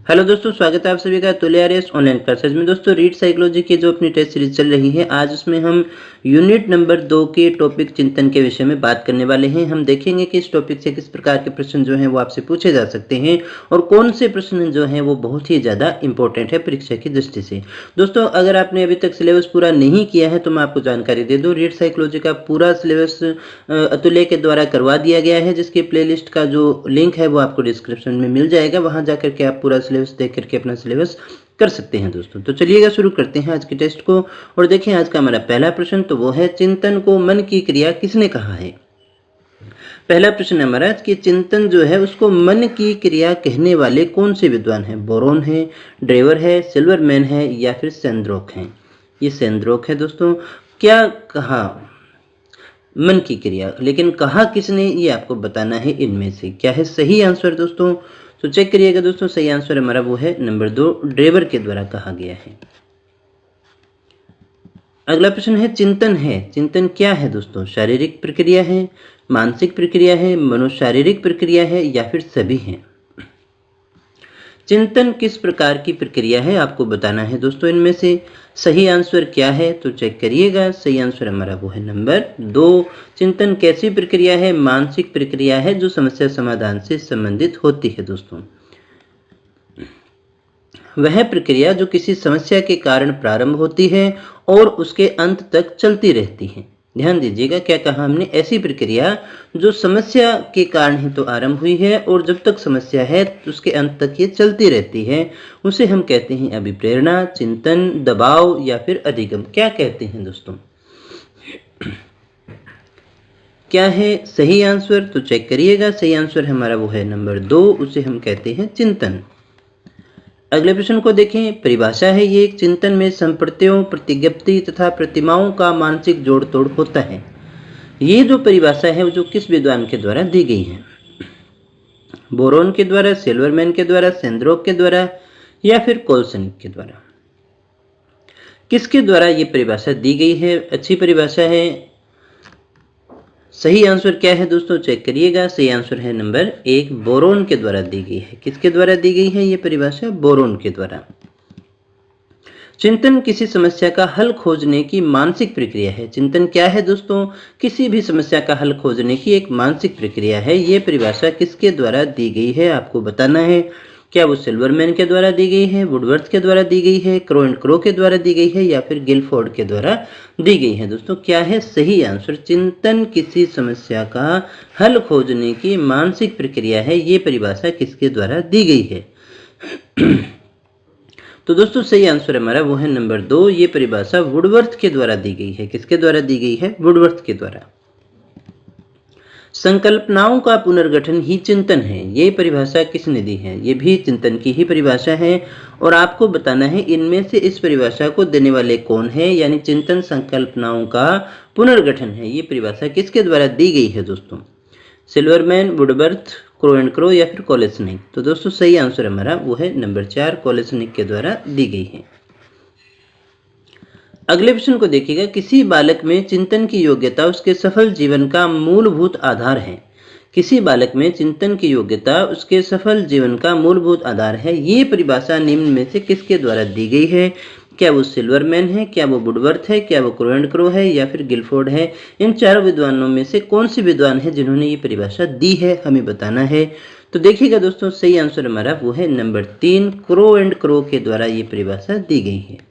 Hello दोस्तों, स्वागत है आप सभी का तुल्यारियस ऑनलाइन क्लासेज में। दोस्तों रीड साइकोलॉजी की जो अपनी टेस्ट सीरीज चल रही है, आज उसमें हम यूनिट नंबर 2 के टॉपिक चिंतन के विषय में बात करने वाले हैं। हम देखेंगे कि इस टॉपिक से किस प्रकार के प्रश्न जो हैं वो आपसे पूछे जा सकते हैं और कौन से प्रश्न जो हैं वो बहुत ही ज़्यादा इंपॉर्टेंट है परीक्षा की दृष्टि से। दोस्तों अगर आपने अभी तक सिलेबस पूरा नहीं किया है तो मैं आपको जानकारी दे दूँ, रीड साइकोलॉजी का पूरा सिलेबस अतुल्य के द्वारा करवा दिया गया है, जिसकी प्लेलिस्ट का जो लिंक है वो आपको डिस्क्रिप्शन में मिल जाएगा। वहाँ जाकर के आप पूरा सिलेबस देख करके अपना सिलेबस कर सकते हैं दोस्तों। तो चलिएगा शुरू करते हैं आज के टेस्ट को और देखें आज का हमारा पहला प्रश्न, तो वो है चिंतन को मन की क्रिया किसने कहा है। पहला प्रश्न है हमारा कि चिंतन जो है उसको मन की क्रिया कहने वाले कौन से विद्वान हैं। बोरोन है, ड्रेवर है, सिल्वरमैन है या फिर सेंद्रोक है। ये सेंद्रोक है दोस्तों। क्या कहा मन की क्रिया, लेकिन कहा किसने ये आपको बताना है। इनमें से क्या है सही आंसर दोस्तों। तो चेक करिएगा दोस्तों, सही आंसर हमारा वो है नंबर 2, ड्रेवर के द्वारा कहा गया है। अगला प्रश्न है चिंतन है, चिंतन क्या है दोस्तों। शारीरिक प्रक्रिया है, मानसिक प्रक्रिया है, मनोशारीरिक प्रक्रिया है या फिर सभी हैं। चिंतन किस प्रकार की प्रक्रिया है आपको बताना है दोस्तों। इनमें से सही आंसर क्या है तो चेक करिएगा, सही आंसर हमारा वो है नंबर 2। चिंतन कैसी प्रक्रिया है, मानसिक प्रक्रिया है जो समस्या समाधान से संबंधित होती है दोस्तों। वह प्रक्रिया जो किसी समस्या के कारण प्रारंभ होती है और उसके अंत तक चलती रहती है। ध्यान दीजिएगा, क्या कहा हमने, ऐसी प्रक्रिया जो समस्या के कारण ही तो आरंभ हुई है और जब तक समस्या है तो उसके अंत तक ये चलती रहती है, उसे हम कहते हैं अभिप्रेरणा, चिंतन, दबाव या फिर अधिगम। क्या कहते हैं दोस्तों। क्या है सही आंसर तो चेक करिएगा, सही आंसर हमारा वो है नंबर 2, उसे हम कहते हैं चिंतन। अगले प्रश्न को देखें, परिभाषा है ये, चिंतन में संप्रत्ययों, प्रतिज्ञप्ति तथा प्रतिमाओं का मानसिक जोड़ तोड़ होता है। ये जो परिभाषा है वो जो किस विद्वान के द्वारा दी गई है। बोरोन के द्वारा, सिल्वरमैन के द्वारा, सेंद्रोक के द्वारा या फिर कोल्सनिक के द्वारा। किसके द्वारा ये परिभाषा दी गई है, अच्छी परिभाषा है। सही आंसर क्या है दोस्तों, चेक करिएगा, सही आंसर है नंबर 1, बोरोन के द्वारा दी गई है। किसके द्वारा दी गई है ये परिभाषा, बोरोन के द्वारा। चिंतन किसी समस्या का हल खोजने की मानसिक प्रक्रिया है। चिंतन क्या है दोस्तों, किसी भी समस्या का हल खोजने की एक मानसिक प्रक्रिया है। ये परिभाषा किसके द्वारा दी गई है आपको बताना है। क्या वो सिल्वरमैन के द्वारा दी गई है, वुडवर्थ के द्वारा दी गई है, क्रो एंड क्रो के द्वारा दी गई है या फिर गिलफोर्ड के द्वारा दी गई है दोस्तों। क्या है सही आंसर, चिंतन किसी समस्या का हल खोजने की मानसिक प्रक्रिया है। ये परिभाषा किसके द्वारा दी गई है। तो दोस्तों सही आंसर हमारा वो है नंबर 2, ये परिभाषा वुडवर्थ के द्वारा दी गई है। किसके द्वारा दी गई है, वुडवर्थ के द्वारा। संकल्पनाओं का पुनर्गठन ही चिंतन है, ये परिभाषा किसने दी है। ये भी चिंतन की ही परिभाषा है और आपको बताना है इनमें से इस परिभाषा को देने वाले कौन है। यानी चिंतन संकल्पनाओं का पुनर्गठन है, ये परिभाषा किसके द्वारा दी गई है दोस्तों। Silverman, Woodworth, crow and crow या फिर कोलेसनिक। तो दोस्तों सही आंसर हमारा वो है नंबर 4, कोलेसनिक के द्वारा दी गई है। अगले प्रश्न को देखिएगा, किसी बालक में चिंतन की योग्यता उसके सफल जीवन का मूलभूत आधार है। किसी बालक में चिंतन की योग्यता उसके सफल जीवन का मूलभूत आधार है। ये परिभाषा निम्न में से किसके द्वारा दी गई है। क्या वो सिल्वरमैन है, क्या वो वुडवर्थ है, क्या वो क्रो एंड क्रो है या फिर गिलफोर्ड है। इन चारों विद्वानों में से कौन सी विद्वान है जिन्होंने ये परिभाषा दी है, हमें बताना है। तो देखिएगा दोस्तों, सही आंसर हमारा वो है नंबर 3, क्रो एंड क्रो के द्वारा ये परिभाषा दी गई है।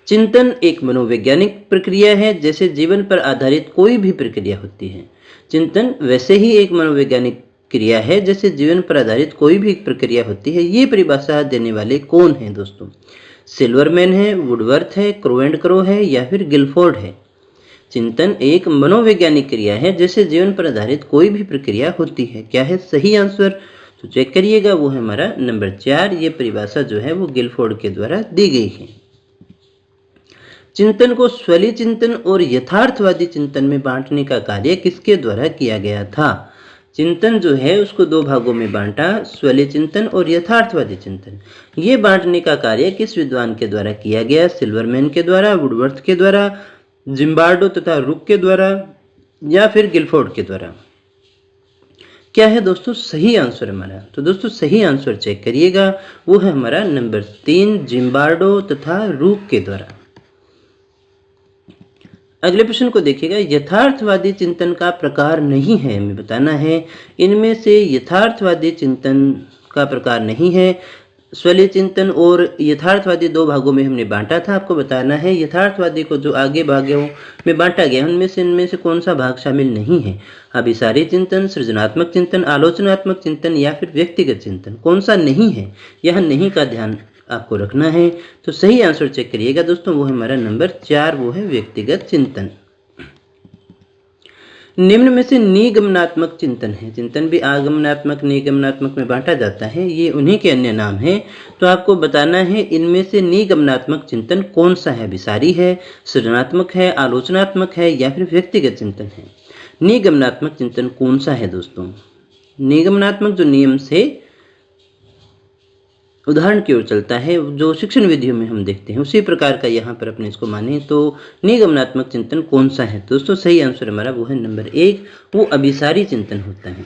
चिंतन एक मनोवैज्ञानिक प्रक्रिया है, जैसे जीवन पर आधारित कोई भी प्रक्रिया होती है। चिंतन वैसे ही एक मनोवैज्ञानिक क्रिया है जैसे जीवन पर आधारित कोई भी प्रक्रिया होती है। ये परिभाषा देने वाले कौन हैं दोस्तों। सिल्वरमैन है, वुडवर्थ है, क्रो एंड क्रो है या फिर गिलफोर्ड है। चिंतन एक मनोवैज्ञानिक क्रिया है जैसे जीवन पर आधारित कोई भी प्रक्रिया होती है। क्या है सही आंसर तो चेक करिएगा, वो है हमारा नंबर 4, ये परिभाषा जो है वो गिलफोर्ड के द्वारा दी गई है। चिंतन को स्वली चिंतन और यथार्थवादी चिंतन में बांटने का कार्य किसके द्वारा किया गया था। चिंतन जो है उसको 2 भागों में बांटा, स्वली चिंतन और यथार्थवादी चिंतन। ये बांटने का कार्य किस विद्वान के द्वारा किया गया। सिल्वरमैन के द्वारा, वुडवर्थ के द्वारा, जिम्बार्डो तथा रुक के द्वारा या फिर गिलफोर्ड के द्वारा। क्या है दोस्तों सही आंसर हमारा? तो दोस्तों सही आंसर चेक करिएगा, वो है हमारा नंबर 3 जिम्बार्डो तथा रूक के द्वारा। अगले प्रश्न को देखिएगा, यथार्थवादी चिंतन का प्रकार नहीं है, हमें बताना है इनमें से यथार्थवादी चिंतन का प्रकार नहीं है। स्वलीय चिंतन और यथार्थवादी दो भागों में हमने बांटा था, आपको बताना है यथार्थवादी को जो आगे भागों में बांटा गया इनमें से कौन सा भाग शामिल नहीं है। अभिसारी चिंतन, सृजनात्मक चिंतन, आलोचनात्मक चिंतन या फिर व्यक्तिगत चिंतन, कौन सा नहीं है? यह नहीं का ध्यान आपको रखना है। तो सही आंसर चेक करिएगा दोस्तों, वो है हमारा नंबर 4, वो है व्यक्तिगत चिंतन। निम्न में से निगमनात्मक चिंतन है, चिंतन भी आगमनात्मक निगमनात्मक में बांटा जाता है, ये उन्हीं के अन्य नाम हैं। तो आपको बताना है इनमें से निगमनात्मक चिंतन कौन सा है? विसारी है, सृजनात्मक है, आलोचनात्मक है या फिर व्यक्तिगत चिंतन है। निगमनात्मक चिंतन कौन सा है दोस्तों? निगमनात्मक जो नियम से उदाहरण की ओर चलता है, जो शिक्षण विधियों में हम देखते हैं, उसी प्रकार का यहाँ पर अपने इसको माने तो निगमनात्मक चिंतन कौन सा है दोस्तों? सही आंसर हमारा वो है नंबर 1, वो अभिसारी चिंतन होता है।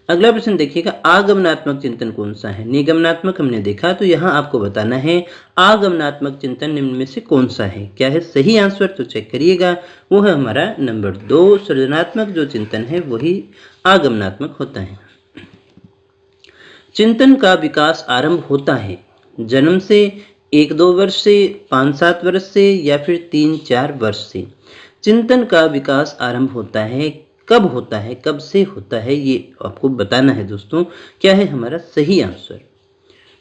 अगला प्रश्न देखिएगा, आगमनात्मक चिंतन कौन सा है? निगमनात्मक हमने देखा, तो यहाँ आपको बताना है आगमनात्मक चिंतन निम्न में से कौन सा है। क्या है सही आंसर? तो चेक करिएगा, वो है हमारा नंबर 2, सृजनात्मक जो चिंतन है वही आगमनात्मक होता है। चिंतन का विकास आरंभ होता है जन्म से, 1-2 वर्ष से, 5-7 वर्ष से या फिर 3-4 वर्ष से। चिंतन का विकास आरंभ होता है, कब होता है, कब से होता है, ये आपको बताना है दोस्तों। क्या है हमारा सही आंसर?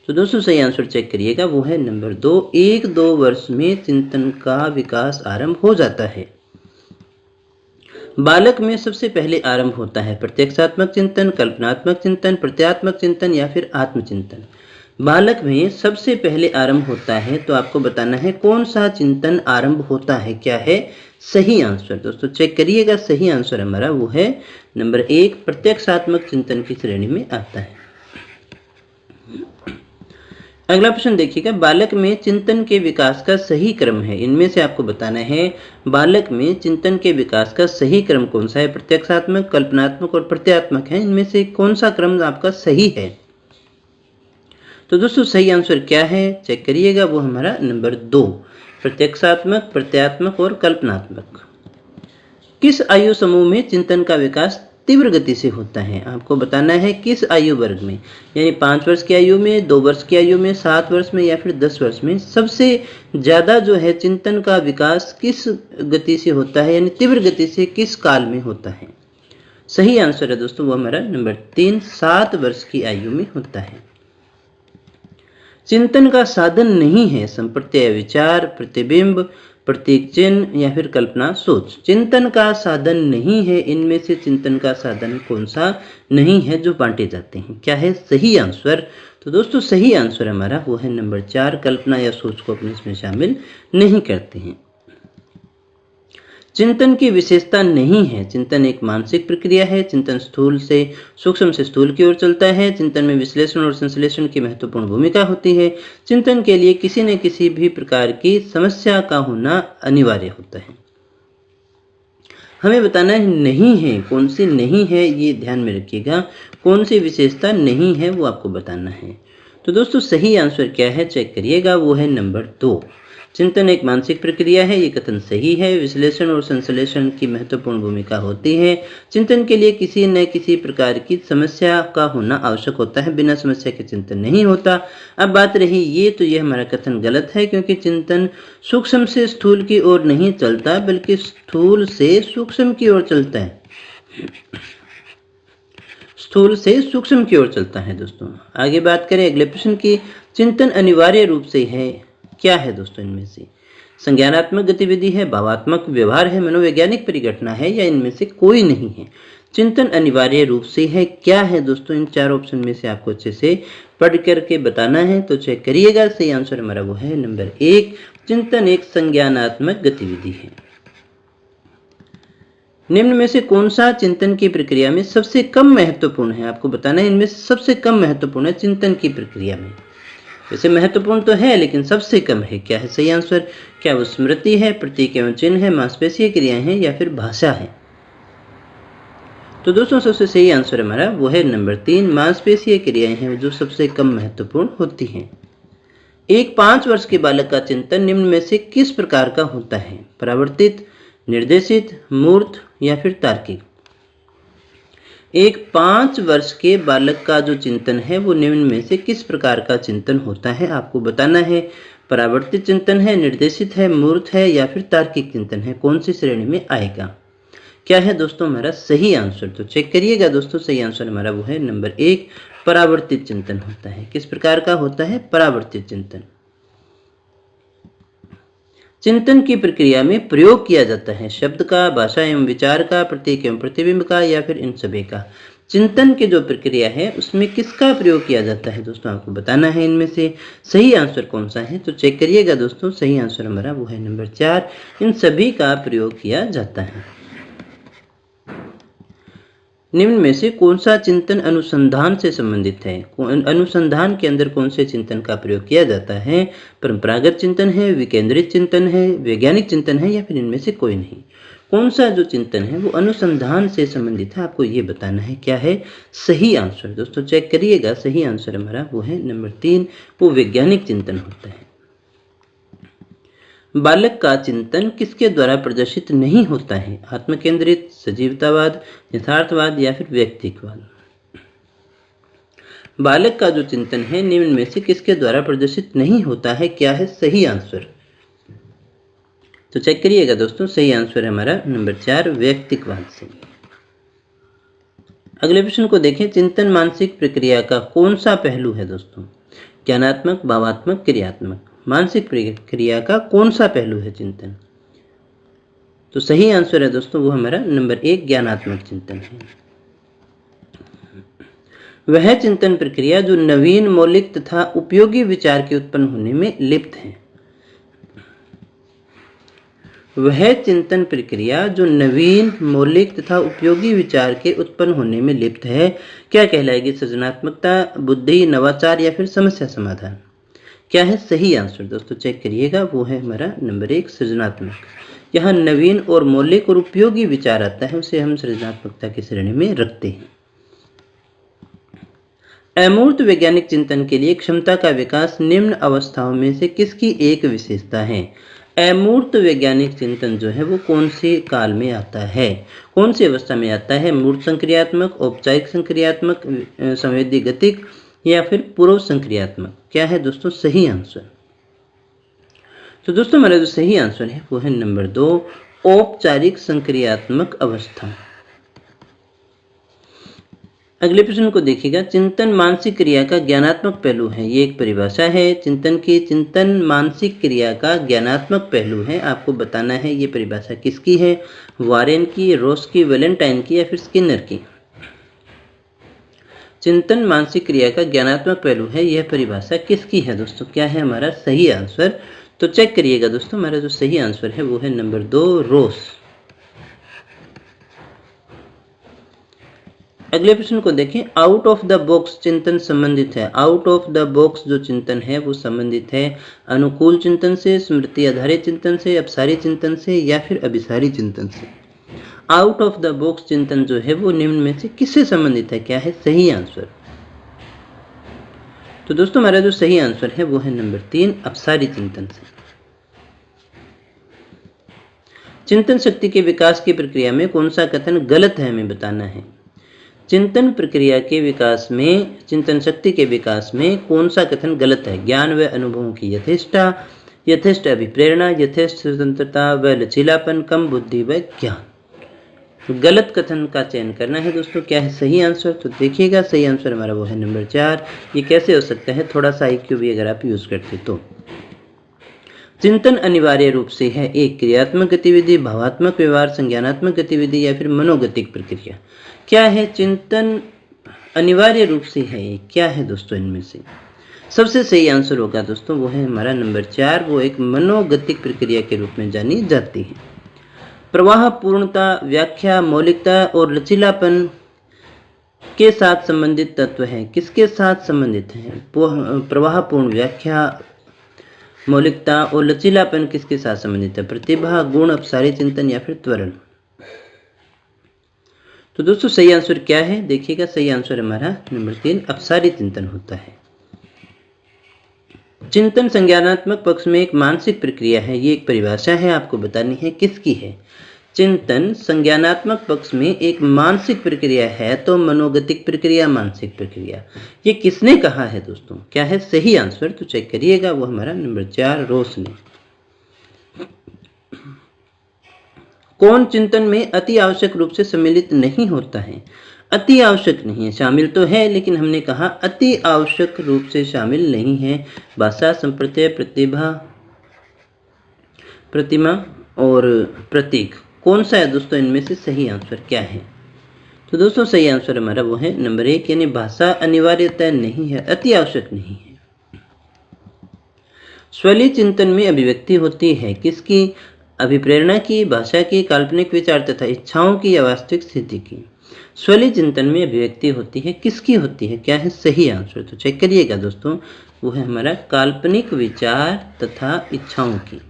तो दोस्तों सही आंसर चेक करिएगा, वो है नंबर 2, 1-2 वर्ष में चिंतन का विकास आरंभ हो जाता है। बालक में सबसे पहले आरंभ होता है प्रत्यक्षात्मक चिंतन, कल्पनात्मक चिंतन, प्रत्यात्मक चिंतन या फिर आत्मचिंतन। बालक में सबसे पहले आरंभ होता है, तो आपको बताना है कौन सा चिंतन आरंभ होता है। क्या है सही आंसर? दोस्तों चेक करिएगा, सही आंसर हमारा वो है नंबर 1, प्रत्यक्षात्मक चिंतन की श्रेणी में आता है। अगला प्रश्न देखिएगा, बालक में चिंतन के विकास का सही क्रम है, इनमें से आपको बताना है बालक में चिंतन के विकास का सही क्रम कौन सा है। प्रत्यक्षात्मक, कल्पनात्मक और प्रत्यात्मक है, इनमें से कौन सा क्रम आपका सही है? तो दोस्तों सही आंसर क्या है चेक करिएगा, वो हमारा नंबर 2, प्रत्यक्षात्मक, प्रत्यात्मक और कल्पनात्मक। किस आयु समूह में चिंतन का विकास तीव्र गति से होता है? आपको बताना है किस आयु वर्ग में, यानी 5 वर्ष की आयु में, 2 वर्ष की आयु में, 7 वर्ष में या फिर 10 वर्ष में सबसे ज्यादा जो है चिंतन का विकास किस गति से होता है, यानी तीव्र गति से किस काल में होता है। सही आंसर है दोस्तों वो हमारा नंबर 3, 7 वर्ष की आयु में होता है। चिंतन का साधन नहीं है संप्रत्यय विचार, प्रतिबिंब, प्रतीक चिन्ह या फिर कल्पना सोच। चिंतन का साधन नहीं है, इनमें से चिंतन का साधन कौन सा नहीं है जो बांटे जाते हैं। क्या है सही आंसर? तो दोस्तों सही आंसर हमारा वो है नंबर 4, कल्पना या सोच को अपने इसमें शामिल नहीं करते हैं। चिंतन की विशेषता नहीं है, चिंतन एक मानसिक प्रक्रिया है, चिंतन स्थूल से सूक्ष्म से स्थूल की ओर चलता है, चिंतन में विश्लेषण और संश्लेषण की महत्वपूर्ण भूमिका होती है, चिंतन के लिए किसी न किसी भी प्रकार की समस्या का होना अनिवार्य होता है। हमें बताना है नहीं है, कौन सी नहीं है ये ध्यान में रखिएगा, कौन सी विशेषता नहीं है वो आपको बताना है। तो दोस्तों सही आंसर क्या है चेक करिएगा, वो है नंबर 2, चिंतन एक मानसिक प्रक्रिया है, ये कथन सही है। विश्लेषण और संश्लेषण की महत्वपूर्ण भूमिका होती है, चिंतन के लिए किसी न किसी प्रकार की समस्या का होना आवश्यक होता है, बिना समस्या के चिंतन नहीं होता। अब बात रही ये, तो ये हमारा कथन गलत है, क्योंकि चिंतन सूक्ष्म से स्थूल की ओर नहीं चलता बल्कि स्थूल से सूक्ष्म की ओर चलता है, स्थूल से सूक्ष्म की ओर चलता है। दोस्तों आगे बात करें अगले प्रश्न की, चिंतन अनिवार्य रूप से है, क्या है दोस्तों इनमें से? संज्ञानात्मक गतिविधि है, भावात्मक व्यवहार है, मनोवैज्ञानिक परिघटना है या इनमें से कोई नहीं है। चिंतन अनिवार्य रूप से है, क्या है दोस्तों? इन 4 ऑप्शन में से आपको अच्छे से पढ़ करके बताना है, तो चेक करिएगा। सही आंसर हमारा वो है नंबर 1, चिंतन एक संज्ञानात्मक गतिविधि है। निम्न में से कौन सा चिंतन की प्रक्रिया में सबसे कम महत्वपूर्ण है? आपको बताना है इनमें से सबसे कम महत्वपूर्ण है चिंतन की प्रक्रिया में। वैसे महत्वपूर्ण तो है लेकिन सबसे कम है। क्या है सही आंसर? क्या वो स्मृति है, प्रतीक एवं चिन्ह है, मांसपेशीय क्रियाएं हैं या फिर भाषा है? तो दोस्तों सबसे सही आंसर हमारा वो है नंबर 3, मांसपेशीय क्रियाएं हैं जो सबसे कम महत्वपूर्ण होती हैं। एक 5 वर्ष के बालक का चिंतन निम्न में से किस प्रकार का होता है? परावर्तित, निर्देशित, मूर्त या फिर तार्किक? एक 5 वर्ष के बालक का जो चिंतन है वो निम्न में से किस प्रकार का चिंतन होता है आपको बताना है। परावर्तित चिंतन है, निर्देशित है, मूर्त है या फिर तार्किक चिंतन है, कौन सी श्रेणी में आएगा? क्या है दोस्तों हमारा सही आंसर? तो चेक करिएगा दोस्तों, सही आंसर हमारा वो है नंबर 1, परावर्तित चिंतन होता है। किस प्रकार का होता है? परावर्तित चिंतन। चिंतन की प्रक्रिया में प्रयोग किया जाता है शब्द का, भाषा एवं विचार का, प्रतीक एवं प्रतिबिंब का या फिर इन सभी का। चिंतन की जो प्रक्रिया है उसमें किसका प्रयोग किया जाता है दोस्तों आपको बताना है। इनमें से सही आंसर कौन सा है? तो चेक करिएगा दोस्तों, सही आंसर हमारा वो है नंबर 4, इन सभी का प्रयोग किया जाता है। निम्न में से कौन सा चिंतन अनुसंधान से संबंधित है? अनुसंधान के अंदर कौन से चिंतन का प्रयोग किया जाता है? परंपरागत चिंतन है, विकेंद्रित चिंतन है, वैज्ञानिक चिंतन है या फिर इनमें से कोई नहीं? कौन सा जो चिंतन है वो अनुसंधान से संबंधित है, आपको ये बताना है। क्या है सही आंसर? दोस्तों चेक करिएगा, सही आंसर हमारा वो है नंबर 3, वो वैज्ञानिक चिंतन होता है। बालक का चिंतन किसके द्वारा प्रदर्शित नहीं होता है? आत्मकेंद्रित, सजीवतावाद, यथार्थवाद या फिर व्यक्तिवाद? बालक का जो चिंतन है निम्न में से किसके द्वारा प्रदर्शित नहीं होता है? क्या है सही आंसर? तो चेक करिएगा दोस्तों, सही आंसर है हमारा नंबर 4, व्यक्तिवाद से। अगले प्रश्न को देखें, चिंतन मानसिक प्रक्रिया का कौन सा पहलू है दोस्तों? ज्ञानात्मक, भावात्मक, क्रियात्मक? मानसिक प्रक्रिया का कौन सा पहलू है चिंतन? तो सही आंसर है दोस्तों वो हमारा नंबर 1, ज्ञानात्मक चिंतन है। वह चिंतन प्रक्रिया जो नवीन, मौलिक तथा उपयोगी विचार के उत्पन्न होने में लिप्त है। वह चिंतन प्रक्रिया जो नवीन, मौलिक तथा उपयोगी विचार के उत्पन्न होने में लिप्त है, क्या कहलाएगी? सृजनात्मकता, बुद्धि, नवाचार या फिर समस्या समाधान? क्या है सही आंसर? दोस्तों चेक करिएगा, वो है हमारा नंबर 1, सृजनात्मक। यहाँ नवीन और मौलिक और उपयोगी विचार आता है, उसे हम सृजनात्मकता की श्रेणी में रखते हैं। अमूर्त वैज्ञानिक चिंतन के लिए क्षमता का विकास निम्न अवस्थाओं में से किसकी एक विशेषता है? अमूर्त वैज्ञानिक चिंतन जो है वो कौन से काल में आता है, कौन सी अवस्था में आता है? मूर्त संक्रियात्मक, औपचारिक संक्रियात्मक, संवेदी गतिक या फिर पूर्व संक्रियात्मक? क्या है दोस्तों सही आंसर? तो दोस्तों हमारा जो सही आंसर है वो है नंबर 2, औपचारिक संक्रियात्मक अवस्था। अगले प्रश्न को देखिएगा, चिंतन मानसिक क्रिया का ज्ञानात्मक पहलू है। ये एक परिभाषा है चिंतन की। चिंतन मानसिक क्रिया का ज्ञानात्मक पहलू है, आपको बताना है ये परिभाषा किसकी है? वारेन की, रोस्की, वैलेंटाइन की या फिर स्किनर की? चिंतन मानसिक क्रिया का ज्ञानात्मक पहलू है, यह परिभाषा किसकी है दोस्तों? क्या है हमारा सही आंसर? तो चेक करिएगा दोस्तों, हमारा जो सही आंसर है वो है नंबर 2, रोस। अगले प्रश्न को देखें, आउट ऑफ द बॉक्स चिंतन संबंधित है। आउट ऑफ द बॉक्स जो चिंतन है वो संबंधित है अनुकूल चिंतन से, स्मृति आधारित चिंतन से, अपसारी चिंतन से या फिर अभिसारी चिंतन से? आउट ऑफ द बॉक्स चिंतन जो है वो निम्न में से किससे संबंधित है? क्या है सही आंसर? तो दोस्तों हमारा जो सही आंसर है वो है नंबर 3, अपसारी चिंतन से। चिंतन शक्ति के विकास की प्रक्रिया में कौन सा कथन गलत है, हमें बताना है। चिंतन प्रक्रिया के विकास में, चिंतन शक्ति के विकास में कौन सा कथन गलत है? ज्ञान व अनुभवों की यथेष्टता, यथेष्ट अभिप्रेरणा, यथेष्ट स्वतंत्रता व लचीलापन, कम बुद्धि व ज्ञान? गलत कथन का चयन करना है दोस्तों। क्या है सही आंसर? तो देखिएगा, सही आंसर हमारा वो है नंबर 4। ये कैसे हो सकता है? थोड़ा सा IQ भी अगर आप यूज करते तो। चिंतन अनिवार्य रूप से है एक क्रियात्मक गतिविधि, भावात्मक व्यवहार, संज्ञानात्मक गतिविधि या फिर मनोगतिक प्रक्रिया? क्या है चिंतन अनिवार्य रूप से है एक? क्या है दोस्तों इनमें से? सबसे सही आंसर होगा दोस्तों वो है हमारा नंबर 4, वो एक मनोगतिक प्रक्रिया के रूप में जानी जाती है। प्रवाह पूर्णता, व्याख्या, मौलिकता और लचीलापन के साथ संबंधित तत्व है। किसके साथ संबंधित है? प्रवाह पूर्ण व्याख्या, मौलिकता और लचीलापन किसके साथ संबंधित है? प्रतिभा, गुण, अपसारी चिंतन या फिर त्वरण? तो दोस्तों सही आंसर क्या है, देखिएगा सही आंसर हमारा नंबर 3 अपसारी चिंतन होता है। चिंतन संज्ञानात्मक पक्ष में एक मानसिक प्रक्रिया है, ये एक परिभाषा है, आपको बतानी है किसकी है। चिंतन संज्ञानात्मक पक्ष में एक मानसिक प्रक्रिया है, तो मनोगतिक प्रक्रिया, मानसिक प्रक्रिया, ये किसने कहा है दोस्तों, क्या है सही आंसर, तो चेक करिएगा, वो हमारा नंबर 4 रोस ने। कौन चिंतन में अति आवश्यक रूप से सम्मिलित नहीं होता है। अति आवश्यक नहीं है, शामिल तो है, लेकिन हमने कहा अति आवश्यक रूप से शामिल नहीं है। भाषा, संप्रत्यय, प्रतिमा और प्रतीक, कौन सा है दोस्तों इनमें से सही आंसर क्या है। तो दोस्तों सही आंसर हमारा वो है नंबर 1, यानी भाषा अनिवार्यतः नहीं है, अति आवश्यक नहीं है। स्वलीय चिंतन में अभिव्यक्ति होती है किसकी, अभिप्रेरणा की, भाषा की, काल्पनिक विचार तथा इच्छाओं की या वास्तविक स्थिति की। स्वलीय चिंतन में अभिव्यक्ति होती है किसकी होती है, क्या है सही आंसर, तो चेक करिएगा दोस्तों, वो है हमारा काल्पनिक विचार तथा इच्छाओं की।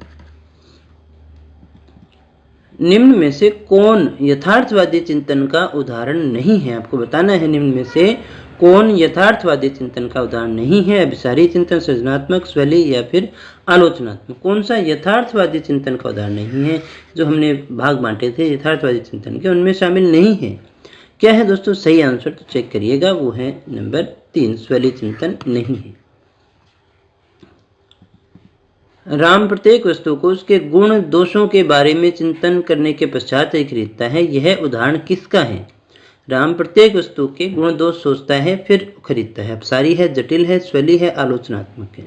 निम्न में से कौन यथार्थवादी चिंतन का उदाहरण नहीं है, आपको बताना है निम्न में से कौन यथार्थवादी चिंतन का उदाहरण नहीं है। अभिसारी चिंतन, सृजनात्मक, स्वलीय या फिर आलोचनात्मक, कौन सा यथार्थवादी चिंतन का उदाहरण नहीं है। जो हमने भाग बांटे थे यथार्थवादी चिंतन के, उनमें शामिल नहीं है। क्या है दोस्तों सही आंसर, तो चेक करिएगा, वो है नंबर 3 स्वलीय चिंतन नहीं है। राम प्रत्येक वस्तु को उसके गुण दोषों के बारे में चिंतन करने के पश्चात ही खरीदता है, यह उदाहरण किसका है। राम प्रत्येक वस्तु के गुण दोष सोचता है फिर खरीदता है, अपसारी है, जटिल है, स्वलीय है, आलोचनात्मक है।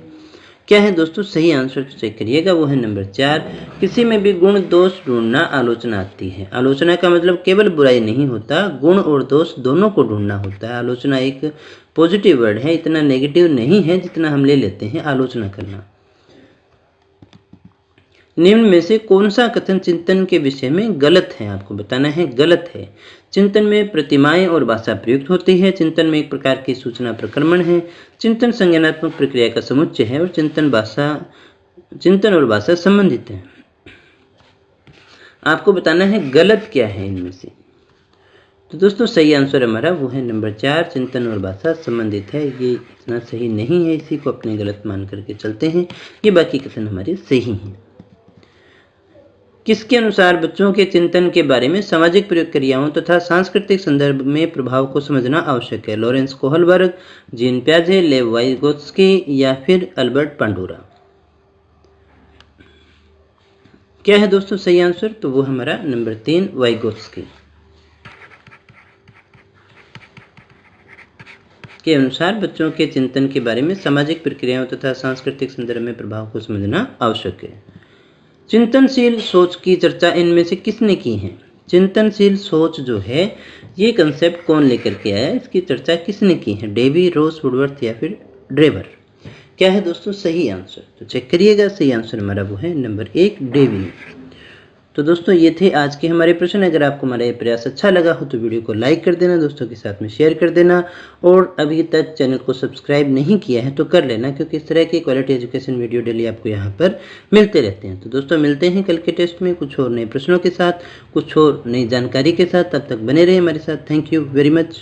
क्या है दोस्तों सही आंसर, तो चेक करिएगा, वो है नंबर 4, किसी में भी गुण दोष ढूंढना आलोचना आती है। आलोचना का मतलब केवल बुराई नहीं होता, गुण और दोष दोनों को ढूंढना होता है। आलोचना एक पॉजिटिव वर्ड है, इतना नेगेटिव नहीं है जितना हम ले लेते हैं आलोचना करना। निम्न में से कौन सा कथन चिंतन के विषय में गलत है, आपको बताना है गलत है। चिंतन में प्रतिमाएं और भाषा प्रयुक्त होती है, चिंतन में एक प्रकार की सूचना प्रक्रमण है, चिंतन संज्ञानात्मक प्रक्रिया का समुच्चय है और चिंतन और भाषा संबंधित है। आपको बताना है गलत क्या है इनमें से। तो दोस्तों सही आंसर हमारा वो है नंबर 4, चिंतन और भाषा संबंधित है। ये इतना सही नहीं है, इसी को अपने गलत मान करके चलते हैं। ये बाकी कथन हमारे सही हैं। किसके अनुसार बच्चों के चिंतन के बारे में सामाजिक प्रक्रियाओं तथा सांस्कृतिक संदर्भ में प्रभाव को समझना आवश्यक है। लॉरेंस कोहलबर्ग, जीन प्याजे, लेव वाइगोत्स्की या फिर अल्बर्ट पांडुरा। क्या है दोस्तों सही आंसर, तो वो हमारा नंबर 3 वाइगोत्स्की के अनुसार बच्चों के चिंतन के बारे में सामाजिक प्रक्रियाओं तथा सांस्कृतिक संदर्भ में प्रभाव को समझना आवश्यक है। चिंतनशील सोच की चर्चा इनमें से किसने की है। चिंतनशील सोच जो है ये कंसेप्ट कौन लेकर के आया, इसकी चर्चा किसने की है, डेवी, रोज, वुडवर्थ या फिर ड्रेवर। क्या है दोस्तों सही आंसर, तो चेक करिएगा, सही आंसर हमारा वो है नंबर 1 डेवी ने। तो दोस्तों ये थे आज के हमारे प्रश्न। अगर आपको हमारा ये प्रयास अच्छा लगा हो तो वीडियो को लाइक कर देना, दोस्तों के साथ में शेयर कर देना, और अभी तक चैनल को सब्सक्राइब नहीं किया है तो कर लेना, क्योंकि इस तरह की क्वालिटी एजुकेशन वीडियो डेली आपको यहाँ पर मिलते रहते हैं। तो दोस्तों मिलते हैं कल के टेस्ट में कुछ और नए प्रश्नों के साथ, कुछ और नई जानकारी के साथ। तब तक बने रहे हमारे साथ। Thank you very much.